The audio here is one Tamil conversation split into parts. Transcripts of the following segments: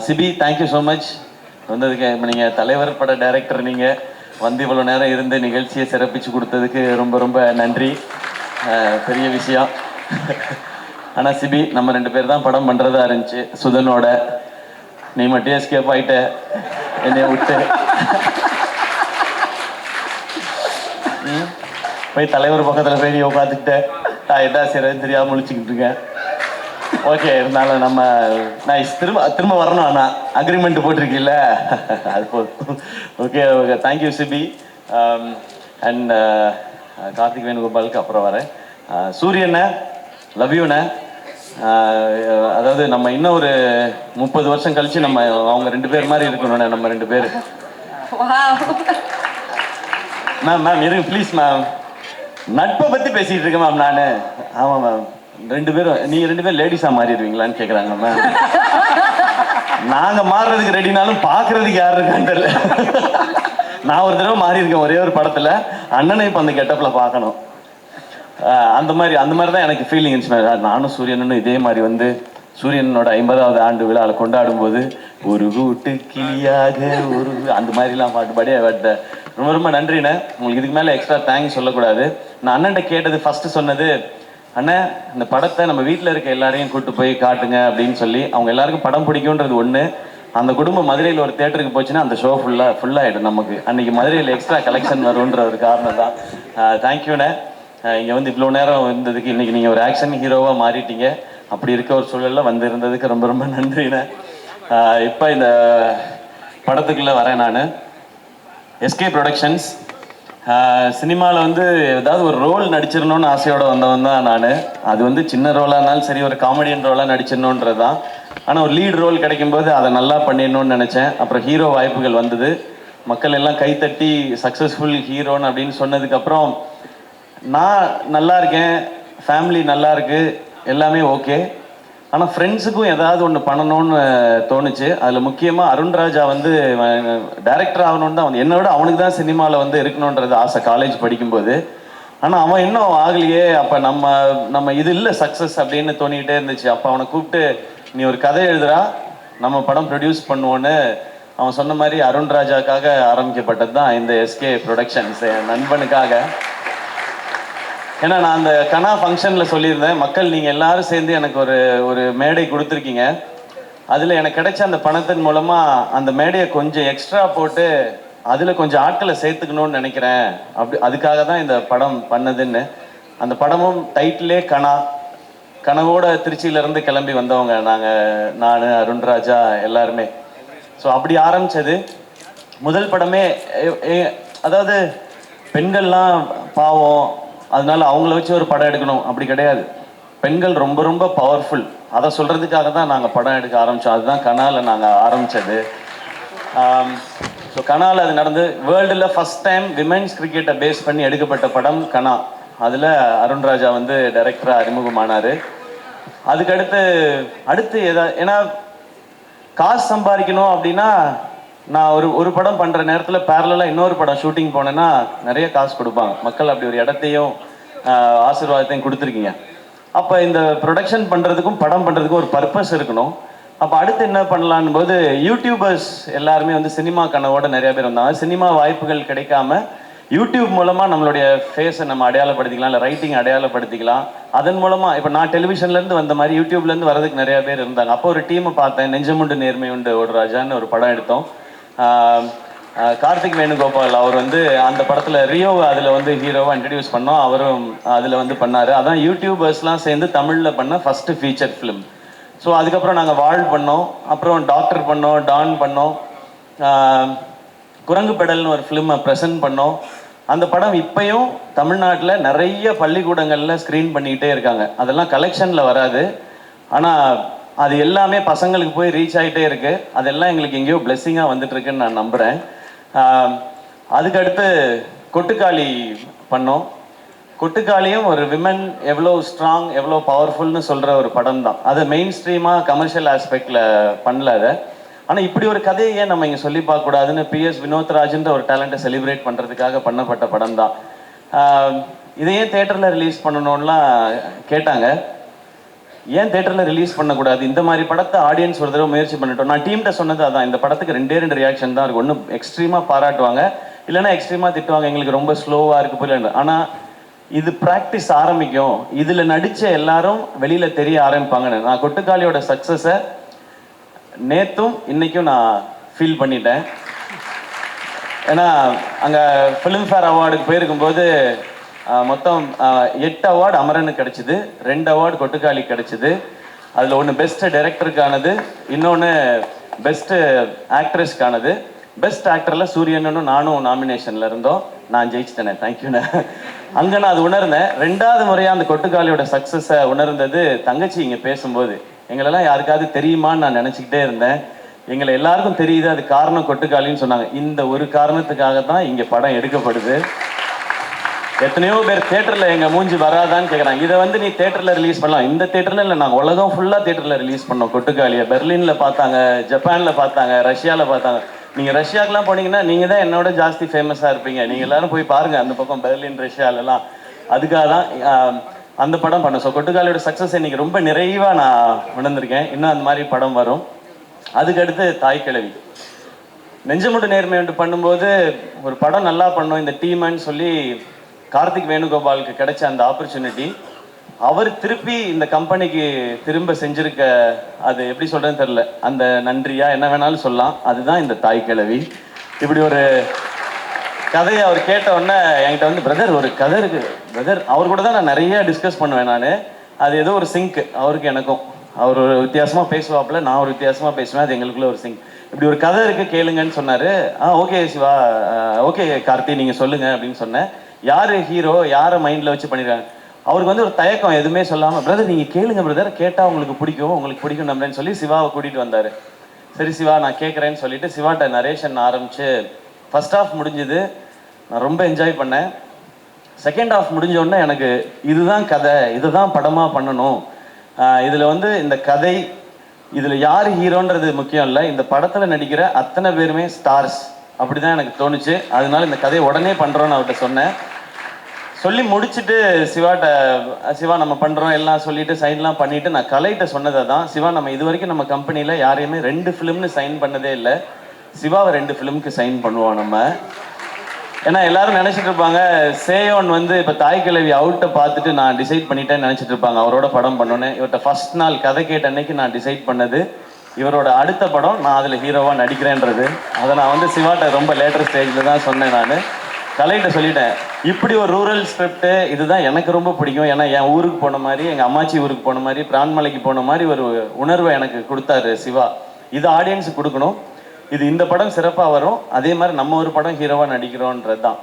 சிபி, தேங்க்யூ ஸோ மச் வந்ததுக்கு. இப்போ நீங்கள் தலைவர் பட டைரக்டர், நீங்கள் வந்து இவ்வளோ நேரம் இருந்து நிகழ்ச்சியை சிறப்பித்து கொடுத்ததுக்கு ரொம்ப ரொம்ப நன்றி. பெரிய விஷயம். ஆனால் சிபி, நம்ம 2 பேர் தான் படம் பண்ணுறதா இருந்துச்சு சுதனோட. நீ மட்டும் எஸ்கேப் ஆகிட்ட என்னைய விட்டு. போய் தலைவர் பக்கத்தில் போய் நீ உட்காந்துக்கிட்ட. நான் என்ன செய்யறதுன்னு தெரியாமல் முழிச்சுக்கிட்டு இருக்கேன். ஓகே, இருந்தாலும் நான் திரும்ப வரணும். ஆனால் அக்ரிமெண்ட் போட்டிருக்கீல்ல, அது போதும். Okay okay, thank you Sibi. And Karthik வேணுகோபாலுக்கு அப்புறம் வரேன். சூரியண்ண, லவ் யூண்ண. அதாவது நம்ம இன்னும் ஒரு 30 வருஷம் கழிச்சு நம்ம அவங்க 2 பேர் மாதிரி இருக்கணும்ண்ணே. நம்ம 2 பேர். மேம் இருங்க ப்ளீஸ் மேம். நட்பை பற்றி பேசிகிட்டு இருக்கேன் மேம் நான். ஆமாம் மேம், 2 பேரும் நீங்கள் 2 பேரும் லேடிஸாக மாறிடுவீங்களான்னு கேட்குறாங்க மேம். நாங்கள் மாறுறதுக்கு ரெடினாலும் பார்க்குறதுக்கு யார் இருக்கான்னு தெரியல. நான் ஒரு தடவை மாறி இருக்கேன் ஒரே ஒரு படத்தில். அண்ணனை இப்போ அந்த கெட்டப்பில் பார்க்கணும். அந்த மாதிரி தான் எனக்கு ஃபீலிங் இருந்துச்சு. நானும் சூரியனும் இதே மாதிரி வந்து சூரியனோட 50வது ஆண்டு விழாவில் கொண்டாடும் போது ஒரு கூட்டு கிளியாக ஒரு அந்த மாதிரிலாம் பாட்டு பாடியே பாட்டேன். ரொம்ப ரொம்ப நன்றிண்ணே. உங்களுக்கு இதுக்கு மேலே எக்ஸ்ட்ரா தேங்க்ஸ் சொல்லக்கூடாது. நான் அண்ணன்ட்ட கேட்டது ஃபஸ்ட்டு சொன்னது, அண்ணன் இந்த படத்தை நம்ம வீட்டில் இருக்க எல்லாரையும் கூப்பிட்டு போய் காட்டுங்க அப்படின்னு சொல்லி. அவங்க எல்லாருக்கும் படம் பிடிக்கும்ன்றது ஒன்று. அந்த குடும்பம் மதுரையில் ஒரு தேட்டருக்கு போச்சுன்னா அந்த ஷோ ஃபுல்லாகிடும் நமக்கு. அன்றைக்கி மதுரையில் எக்ஸ்ட்ரா கலெக்ஷன் வரும்ன்ற ஒரு காரணம் தான். தேங்க்யூண்ணே. இங்கே வந்து இவ்வளோ நேரம் இருந்ததுக்கு. இன்றைக்கி நீங்கள் ஒரு ஆக்ஷன் ஹீரோவாக மாறிட்டீங்க. அப்படி இருக்க ஒரு சூழலில் வந்து இருந்ததுக்கு ரொம்ப ரொம்ப நன்றிண்ணே. இப்போ இந்த படத்துக்குள்ளே வரேன் நான். SK productions. சினிமாவில் வந்து ஏதாவது ஒரு ரோல் நடிச்சிடணும்னு ஆசையோடு வந்தவன் தான் நான். அது வந்து சின்ன ரோலாக இருந்தாலும் சரி, ஒரு காமெடியன் ரோலாக நடிச்சிடணுன்றது தான். ஆனால் ஒரு லீட் ரோல் கிடைக்கும்போது அதை நல்லா பண்ணிடணும்னு நினச்சேன். அப்புறம் ஹீரோ வாய்ப்புகள் வந்தது. மக்கள் எல்லாம் கைத்தட்டி சக்ஸஸ்ஃபுல் ஹீரோன்னு அப்படின்னு சொன்னதுக்கப்புறம் நான் நல்லா இருக்கேன், ஃபேமிலி நல்லா இருக்கு, எல்லாமே ஓகே. ஆனால் ஃப்ரெண்ட்ஸுக்கும் ஏதாவது ஒன்று பண்ணணும்னு தோணுச்சு. அதில் முக்கியமாக அருண்ராஜா வந்து டைரக்டர் ஆகணுன்னு தான் வந்து, என்னை விட அவனுக்கு தான் சினிமாவில் வந்து இருக்கணுன்றது ஆசை காலேஜ் படிக்கும்போது. ஆனால் அவன் இன்னும் ஆகலையே. அப்போ நம்ம இது இல்லை சக்ஸஸ் அப்படின்னு தோணிக்கிட்டே இருந்துச்சு. அப்போ அவனை கூப்பிட்டு, நீ ஒரு கதை எழுதுறா, நம்ம படம் ப்ரொடியூஸ் பண்ணுவோன்னு அவன் சொன்ன மாதிரி அருண்ராஜாக்காக ஆரம்பிக்கப்பட்டது தான் இந்த எஸ்கே ப்ரொடக்ஷன்ஸ், என் நண்பனுக்காக. ஏன்னா நான் அந்த கனா ஃபங்க்ஷனில் சொல்லியிருந்தேன், மக்கள் நீங்கள் எல்லாரும் சேர்ந்து எனக்கு ஒரு மேடை கொடுத்துருக்கீங்க. அதில் எனக்கு கிடைச்ச அந்த பணத்தின் மூலமாக அந்த மேடையை கொஞ்சம் எக்ஸ்ட்ரா போட்டு அதில் கொஞ்சம் ஆட்களை சேர்த்துக்கணும்னு நினைக்கிறேன். அதுக்காக தான் இந்த படம் பண்ணதுன்னு. அந்த படமும் டைட்டிலே கனவோட திருச்சியிலேருந்து கிளம்பி வந்தவங்க நான் அருண்ராஜா எல்லாருமே. ஸோ அப்படி ஆரம்பித்தது முதல் படமே. அதாவது பெண்கள்லாம் பாவம், அதனால அவங்கள வச்சு ஒரு படம் எடுக்கணும் அப்படி கிடையாது. பெண்கள் ரொம்ப ரொம்ப பவர்ஃபுல். அதை சொல்கிறதுக்காக தான் நாங்கள் படம் எடுக்க ஆரம்பித்தோம். அதுதான் கனாவில் நாங்கள் ஆரம்பித்தது. ஸோ கனாவில் அது நடந்து வேர்ல்டில் ஃபஸ்ட் டைம் விமென்ஸ் கிரிக்கெட்டை பேஸ் பண்ணி எடுக்கப்பட்ட படம் கனா. அதில் அருண்ராஜா வந்து டைரக்டராக அறிமுகமானார். அடுத்து ஏன்னா காசு சம்பாதிக்கணும் அப்படின்னா, நான் ஒரு படம் பண்ணுற நேரத்தில் பேரலாக இன்னொரு படம் ஷூட்டிங் போனேன்னா நிறைய காசு கொடுப்பாங்க மக்கள். அப்படி ஒரு இடத்தையும் ஆசீர்வாதத்தையும் கொடுத்துருக்கீங்க. அப்போ இந்த ப்ரொடக்ஷன் பண்ணுறதுக்கும் படம் பண்ணுறதுக்கும் ஒரு பர்பஸ் இருக்கணும். அப்போ அடுத்து என்ன பண்ணலான்னு போது யூடியூபர்ஸ் எல்லாருமே வந்து சினிமா கனவோட நிறைய பேர் வந்தாங்க. சினிமா வாய்ப்புகள் கிடைக்காம யூடியூப் மூலமாக நம்மளுடைய ஃபேஸை நம்ம அடையாளப்படுத்திக்கலாம், இல்லை ரைட்டிங் அடையாளப்படுத்திக்கலாம். அதன் மூலமாக இப்போ நான் டெலிவிஷன்லேருந்து வந்த மாதிரி யூடியூப்லேருந்து வரதுக்கு நிறையா பேர் இருந்தாங்க. அப்போ ஒரு டீமை பார்த்தேன், நெஞ்சமுண்டு நேர்மை உண்டு ஓடுராஜான்னு ஒரு படம் எடுத்தோம். கார்த்திக் வேணுகோபால் அவர் வந்து அந்த படத்தில் ரியோ அதில் வந்து ஹீரோவாக இன்ட்ரடியூஸ் பண்ணோம். அவரும் அதில் வந்து பண்ணார். அதான் யூடியூபர்ஸ்லாம் சேர்ந்து தமிழில் பண்ண ஃபஸ்ட்டு ஃபீச்சர் ஃபிலிம். ஸோ அதுக்கப்புறம் நாங்கள் வாழ் பண்ணோம், அப்புறம் டாக்டர் பண்ணோம், டான் பண்ணோம், குரங்கு பெடல்னு ஒரு ஃபிலிமை ப்ரெசென்ட் பண்ணோம். அந்த படம் இப்போயும் தமிழ்நாட்டில் நிறைய பள்ளிக்கூடங்களில் ஸ்க்ரீன் பண்ணிக்கிட்டே இருக்காங்க. அதெல்லாம் கலெக்ஷனில் வராது, ஆனால் அது எல்லாமே பசங்களுக்கு போய் ரீச் ஆகிட்டே இருக்குது. அதெல்லாம் எங்களுக்கு எங்கேயோ பிளெஸ்ஸிங்காக வந்துட்டுருக்குன்னு நான் நம்புகிறேன். அதுக்கடுத்து கொட்டுக்காளி பண்ணோம். கொட்டுக்காளியும் ஒரு விமன் எவ்வளோ ஸ்ட்ராங், எவ்வளோ பவர்ஃபுல்னு சொல்கிற ஒரு படம் தான். அது மெயின் ஸ்ட்ரீமாக கமர்ஷியல் ஆஸ்பெக்டில் பண்ணல அதை. ஆனால் இப்படி ஒரு கதையை ஏன் நம்ம இங்கே சொல்லி பார்க்கக்கூடாதுன்னு PS வினோத்ராஜ்ன்ற ஒரு டேலண்ட்டை செலிப்ரேட் பண்ணுறதுக்காக பண்ணப்பட்ட படம் தான். இதையே தேட்டரில் ரிலீஸ் பண்ணணும்லாம் கேட்டாங்க. ஏன் தேட்டரில் ரிலீஸ் பண்ணக்கூடாது, இந்த மாதிரி படத்தை ஆடியன்ஸ் ஒரு தடவை முயற்சி பண்ணிட்டோம். நான் டீம்கிட்ட சொன்னது அதான், இந்த படத்துக்கு 2 ரியாக்ஷன் தான் இருக்கும். ஒன்று எக்ஸ்ட்ரீமாக பாராட்டுவாங்க, இல்லைன்னா எக்ஸ்ட்ரீமாக திட்டுவாங்க, எங்களுக்கு ரொம்ப ஸ்லோவாக இருக்கு புரியல. ஆனால் இது ப்ராக்டிஸ் ஆரம்பிக்கும், இதில் நடித்த எல்லாரும் வெளியில் தெரிய ஆரம்பிப்பாங்கன்னு. நான் கொட்டுக்காளியோட சக்ஸஸை நேற்றும் இன்னைக்கும் நான் ஃபீல் பண்ணிட்டேன். ஏன்னா அங்கே ஃபிலிம்ஃபேர் அவார்டுக்கு போயிருக்கும்போது மொத்தம் 8 அவார்டு அமரனுக்கு கிடைச்சிது, 2 அவார்டு கொட்டுக்காளி கிடைச்சிது. அதில் ஒன்று பெஸ்ட்டு டைரக்டருக்கானது, இன்னொன்று பெஸ்ட்டு ஆக்ட்ரஸ்க்கானது. பெஸ்ட் ஆக்டரில் சூரியனும் நானும் நாமினேஷனில் இருந்தோம். நான் ஜெயிச்சிட்டேனே, தேங்க்யூண்ணே. அங்கே நான் அது உணர்ந்தேன். 2வது முறையாக அந்த கொட்டுக்காளியோட சக்ஸஸை உணர்ந்தது தங்கச்சி இங்கே பேசும்போது. எங்களெல்லாம் யாருக்காவது தெரியுமான்னு நான் நினச்சிக்கிட்டே இருந்தேன். எங்களை எல்லாருக்கும் தெரியுது, அது காரணம் கொட்டுக்காளின்னு சொன்னாங்க. இந்த ஒரு காரணத்துக்காக தான் இங்கே படம் எடுக்கப்படுது. எத்தனையோ பேர் தேட்டரில் எங்கள் மூஞ்சி வராதான்னு கேட்குறாங்க. இதை வந்து நீ தேட்டரில் ரிலீஸ் பண்ணலாம். இந்த தேட்டரில் இல்லை, நாங்கள் உலகம் ஃபுல்லாக தேட்டரில் ரிலீஸ் பண்ணோம் கொட்டுக்காளியை. பெர்லினில் பார்த்தாங்க, ஜப்பானில் பார்த்தாங்க, ரஷ்யாவில் பார்த்தாங்க. நீங்கள் ரஷ்யாவுக்குலாம் போனீங்கன்னா நீங்கள் தான் என்னோட ஜாஸ்தி ஃபேமஸாக இருப்பீங்க. நீங்கள் எல்லாரும் போய் பாருங்கள் அந்த பக்கம் பெர்லின், ரஷ்யாலெல்லாம். அதுக்காக தான் அந்த படம் பண்ணோம். ஸோ கொட்டுக்காளியோட சக்ஸஸ் இன்னைக்கு ரொம்ப நிறைவாக நான் உணர்ந்திருக்கேன். இன்னும் அந்த மாதிரி படம் வரும். அதுக்கடுத்து தாய் கிழவி, நெஞ்சமுண்டு நேர்மை ஒன்று பண்ணும்போது ஒரு படம் நல்லா பண்ணோம் இந்த டீம்னு சொல்லி கார்த்திக் வேணுகோபாலுக்கு கிடைச்ச அந்த ஆப்பர்ச்சுனிட்டி அவர் திருப்பி இந்த கம்பெனிக்கு திரும்ப செஞ்சிருக்க, அது எப்படி சொல்றதுன்னு தெரியல, அந்த நன்றியா என்ன வேணாலும் சொல்லலாம். அதுதான் இந்த தாய் கிழவி. இப்படி ஒரு கதையை அவர் கேட்ட உடனே என்கிட்ட வந்து, பிரதர் ஒரு கதை இருக்கு பிரதர். அவர் கூட தான் நான் நிறைய டிஸ்கஸ் பண்ணுவேன். நான் அது ஏதோ ஒரு சிங்க் அவருக்கு எனக்கும். அவர் ஒரு வித்தியாசமாக பேசுவாப்புல, நான் ஒரு வித்தியாசமாக பேசுவேன். அது எங்களுக்குள்ள ஒரு சிங்க். இப்படி ஒரு கதை இருக்கு கேளுங்கன்னு சொன்னார். ஓகே சிவா, ஓகே கார்த்தி, நீங்கள் சொல்லுங்கள் அப்படின்னு சொன்னேன். யார் ஹீரோ, யாரை மைண்டில் வச்சு பண்ணிடுறாங்க. அவருக்கு வந்து ஒரு தயக்கம், எதுவுமே சொல்லாமல், பிரதர் நீங்கள் கேளுங்க பிரதர், கேட்டால் உங்களுக்கு பிடிக்கும், உங்களுக்கு பிடிக்கும் நம்புறேன்னு சொல்லி சிவாவை கூட்டிகிட்டு வந்தார். சரி சிவா நான் கேட்குறேன்னு சொல்லிட்டு சிவாட்ட நரேஷன் ஆரம்பித்து ஃபர்ஸ்ட் ஹாஃப் முடிஞ்சுது. நான் ரொம்ப என்ஜாய் பண்ணேன். செகண்ட் ஹாஃப் முடிஞ்சோடனே எனக்கு இதுதான் கதை, இதுதான் படமாக பண்ணணும். இதில் வந்து இந்த கதை, இதில் யார் ஹீரோன்றது முக்கியம் இல்லை, இந்த படத்தில் நடிக்கிற அத்தனை பேருமே ஸ்டார்ஸ். அப்படி தான் எனக்கு தோணுச்சு. அதனால இந்த கதையை உடனே பண்ணுறோன்னு அவர்கிட்ட சொன்னேன். சொல்லி முடிச்சுட்டு சிவாட்ட, சிவா நம்ம பண்ணுறோம் எல்லாம் சொல்லிட்டு சைன்லாம் பண்ணிவிட்டு நான் கலைகிட்ட சொன்னதை தான், சிவா நம்ம இது வரைக்கும் நம்ம கம்பெனியில் யாரையுமே 2 ஃபிலிம்னு சைன் பண்ணதே இல்லை, சிவாவை 2 ஃபிலிமுக்கு சைன் பண்ணுவோம் நம்ம. ஏன்னா எல்லாரும் நினச்சிட்டு இருப்பாங்க சேயோன் வந்து இப்போ தாய் கிழவி அவுட்டை பார்த்துட்டு நான் டிசைட் பண்ணிட்டேன்னு நினச்சிட்டு இருப்பாங்க அவரோட படம் பண்ணோன்னு. இவர்கிட்ட ஃபர்ஸ்ட் நாள் கதை கேட்ட அன்னைக்கு நான் டிசைட் பண்ணது இவரோட அடுத்த படம் நான் அதில் ஹீரோவாக நடிக்கிறேன்றது. அதை நான் வந்து சிவாட்ட ரொம்ப லேட்டர் ஸ்டேஜில் தான் சொன்னேன். நான் கலைகிட்ட சொல்லிட்டேன், இப்படி ஒரு ரூரல் ஸ்கிரிப்ட் இதுதான் எனக்கு ரொம்ப பிடிக்கும். ஏன்னா என் ஊருக்கு போன மாதிரி, எங்கள் அம்மாச்சி ஊருக்கு போன மாதிரி, பிரான்மலைக்கு போன மாதிரி ஒரு உணர்வை எனக்கு கொடுத்தாரு சிவா. இது ஆடியன்ஸுக்கு கொடுக்கணும், இது இந்த படம் சிறப்பாக வரும், அதே மாதிரி நம்ம ஒரு படம் ஹீரோவாக நடிக்கிறோன்றது தான்.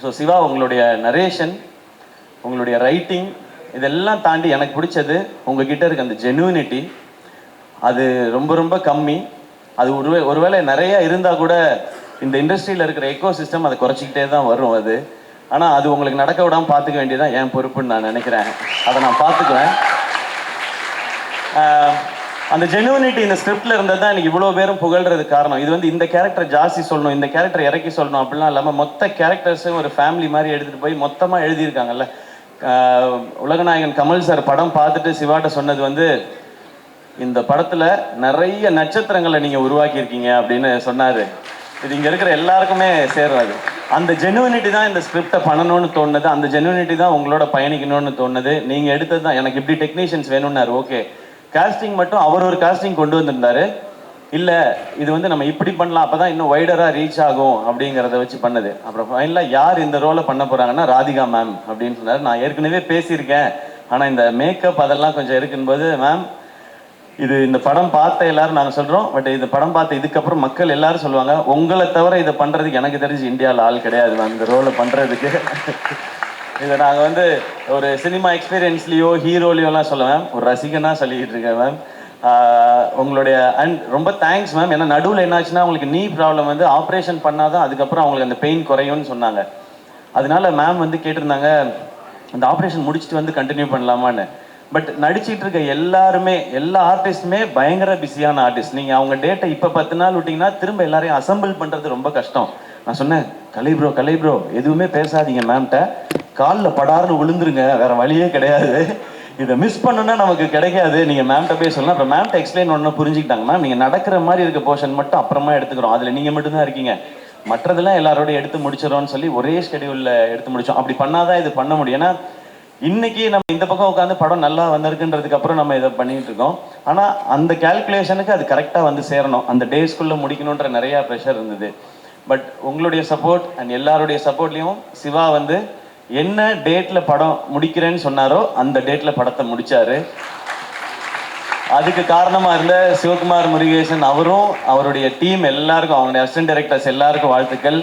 ஸோ சிவா உங்களுடைய நரேஷன், உங்களுடைய ரைட்டிங், இதெல்லாம் தாண்டி எனக்கு பிடிச்சது உங்ககிட்ட இருக்க அந்த ஜெனுவினிட்டி. அது ரொம்ப ரொம்ப கம்மி. அது ஒருவேளை நிறைய இருந்தால் கூட இந்த இண்டஸ்ட்ரியில் இருக்கிற எக்கோ சிஸ்டம் அதை குறைச்சிக்கிட்டே தான் வரும் அது. ஆனால் அது உங்களுக்கு நடக்க விடாமல் பார்த்துக்க வேண்டியதான் என் பொறுப்புன்னு நான் நினைக்கிறேன். அதை நான் பார்த்துக்குவேன். அந்த ஜெனுவினிட்டி இந்த ஸ்கிரிப்டில் இருந்தது தான் எனக்கு இவ்வளோ பேரும் புகழ்றது காரணம். இது வந்து இந்த கேரக்டர் ஜாஸ்தி சொல்லணும், இந்த கேரக்டர் இறக்கி சொல்லணும் அப்படிலாம் இல்லாமல் மொத்த கேரக்டர்ஸும் ஒரு ஃபேமிலி மாதிரி எடுத்துகிட்டு போய் மொத்தமாக எழுதியிருக்காங்கல்ல. உலகநாயகன் கமல் சார் படம் பார்த்துட்டு சிவாட்ட சொன்னது வந்து, இந்த படத்தில் நிறைய நட்சத்திரங்களை நீங்கள் உருவாக்கியிருக்கீங்க அப்படின்னு சொன்னார். இது இங்கே இருக்கிற எல்லாருக்குமே சேர்றாது. அந்த ஜெனுவினிட்டி தான் இந்த ஸ்கிரிப்டை பண்ணணும்னு தோணுது, அந்த ஜெனுவினிட்டி தான் உங்களோட பயணிக்கணும்னு தோணுது. நீங்கள் எடுத்தது தான். எனக்கு இப்படி டெக்னீஷியன்ஸ் வேணும்னாரு, ஓகே. காஸ்டிங் மட்டும் அவர் ஒரு காஸ்டிங் கொண்டு வந்திருந்தாரு. இல்லை இது வந்து நம்ம இப்படி பண்ணலாம், அப்போ தான் இன்னும் வைடராக ரீச் ஆகும் அப்படிங்கிறத வச்சு பண்ணது. அப்புறம் ஃபைனலாக யார் இந்த ரோலை பண்ண போகிறாங்கன்னா ராதிகா மேம் அப்படின்னு சொன்னார். நான் ஏற்கனவே பேசியிருக்கேன், ஆனால் இந்த மேக்கப் அதெல்லாம் கொஞ்சம் இருக்கும்போது, மேம் இது இந்த படம் பார்த்த எல்லாரும் நாங்கள் சொல்கிறோம், பட் இந்த படம் பார்த்த இதுக்கப்புறம் மக்கள் எல்லாரும் சொல்லுவாங்க, உங்களை தவிர இதை பண்ணுறதுக்கு எனக்கு தெரிஞ்சு இந்தியாவில் ஆள் கிடையாது மேம் இந்த ரோலை பண்ணுறதுக்கு. இதை நாங்கள் வந்து ஒரு சினிமா எக்ஸ்பீரியன்ஸ்லேயோ ஹீரோலையோலாம் சொல்ல மேம், ஒரு ரசிகனாக சொல்லிக்கிட்டு இருக்கேன் மேம். உங்களுடைய அண்ட் ரொம்ப தேங்க்ஸ் மேம். ஏன்னா நடுவில் என்னாச்சுன்னா அவங்களுக்கு நீ ப்ராப்ளம் வந்து ஆப்ரேஷன் பண்ணாதான் அதுக்கப்புறம் அவங்களுக்கு அந்த பெயின் குறையும்னு சொன்னாங்க. அதனால மேம் வந்து கேட்டிருந்தாங்க, அந்த ஆப்ரேஷன் முடிச்சுட்டு வந்து கண்டினியூ பண்ணலாமான்னு. பட் நடிச்சிட்டு இருக்க எல்லாருமே, எல்லா ஆர்டிஸ்ட்டுமே பயங்கர பிஸியான ஆர்டிஸ்ட். நீங்கள் அவங்க டேட்டை இப்போ 10 நாள் விட்டிங்கன்னா திரும்ப எல்லாரையும் அசம்பிள் பண்ணுறது ரொம்ப கஷ்டம். நான் சொன்னேன், கலை ப்ரோ எதுவுமே பேசாதீங்க மேம்கிட்ட, காலில் படார்னு விழுந்துருங்க, வேற வழியே கிடையாது. இதை மிஸ் பண்ணுன்னா நமக்கு கிடைக்காது, நீங்க மேம்கிட்ட போய் சொல்லலாம். அப்புறம் மேம்கிட்ட எக்ஸ்பிளைன் ஒன்று புரிஞ்சுக்கிட்டாங்க. மேம் நீங்க நடக்கிற மாதிரி இருக்க போர்ஷன் மட்டும் அப்புறமா எடுத்துக்கிறோம், அதுல நீங்க மட்டும்தான் இருக்கீங்க, மற்றதெல்லாம் எல்லாரோடய எடுத்து முடிச்சிடறோம்னு சொல்லி ஒரே ஸ்கெடியூல்ல எடுத்து முடிச்சோம். அப்படி பண்ணாதான் இது பண்ண முடியும். ஏன்னா இன்னைக்கு நம்ம இந்த பக்கம் உட்காந்து படம் நல்லா வந்திருக்குன்றதுக்கு அப்புறம் நம்ம இதை பண்ணிட்டு இருக்கோம். ஆனா அந்த கால்குலேஷனுக்கு அது கரெக்டா வந்து சேரணும், அந்த டேஸ்க்குள்ள முடிக்கணுன்ற நிறைய ப்ரெஷர் இருந்தது. பட் உங்களுடைய சப்போர்ட் அண்ட் எல்லாருடைய சப்போர்ட்லையும் சிவா வந்து என்ன டேட்ல படம் முடிக்கிறேன்னு சொன்னாரோ அந்த டேட்ல படத்தை முடிச்சாரு. அதுக்கு காரணமா இருந்த சிவகுமார் முருகேசன் அவரும் அவருடைய டீம் எல்லாருக்கும், அவங்களுடைய அசிஸ்டன்ட் டைரக்டர்ஸ் எல்லாருக்கும் வாழ்த்துக்கள்.